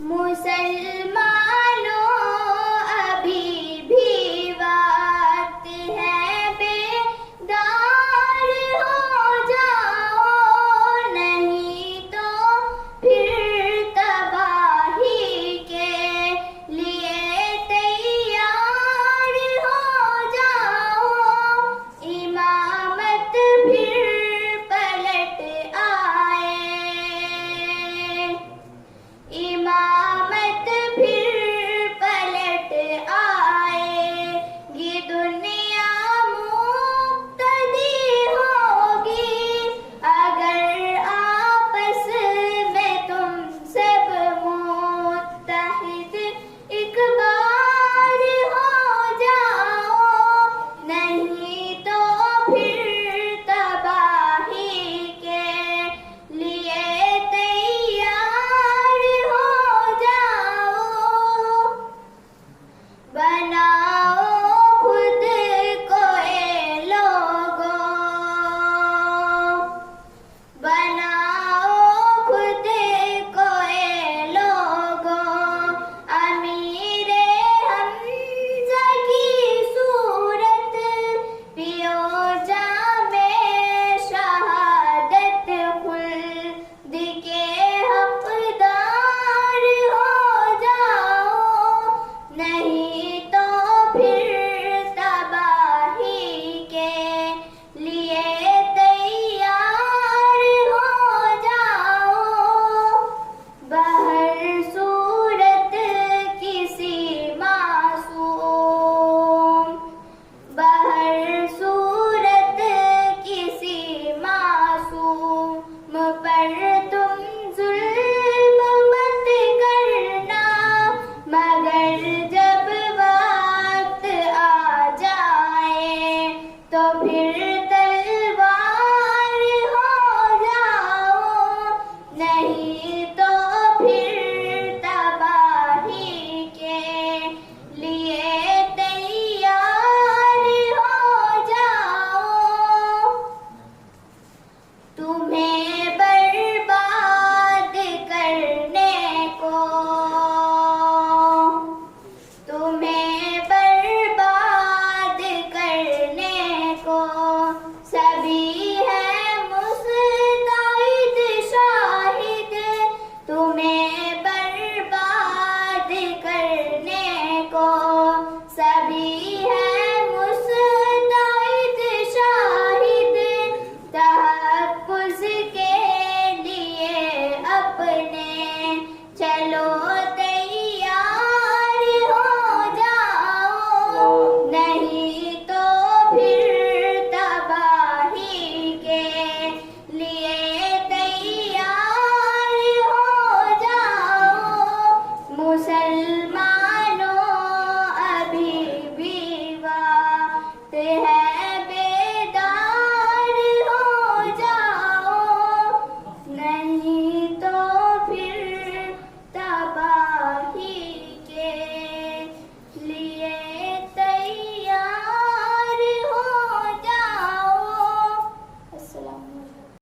मुसलमानों अभी भी वक्त है, बेदार हो जाओ, नहीं तो फिर तबाही के लिए तैयार हो जाओ। इमामत फिर पलट आए, इमामत फिर पलट आएगी, दुनिया मुक़्तदी होगी, अगर आपस में तुम सब मुत्तहिद एक बार हो जाओ, नहीं तो फिर तबाही के लिए तैयार हो जाओ। बनाओ खुद को ए लोगों, बनाओ खुद को ए लोगों, अमीरे हमज़ा की सूरत पियो जामे शहादत, खुल्द के हक़दार हो जाओ, नहीं तो फिर तबाही के लिए तैयार हो जाओ। बहर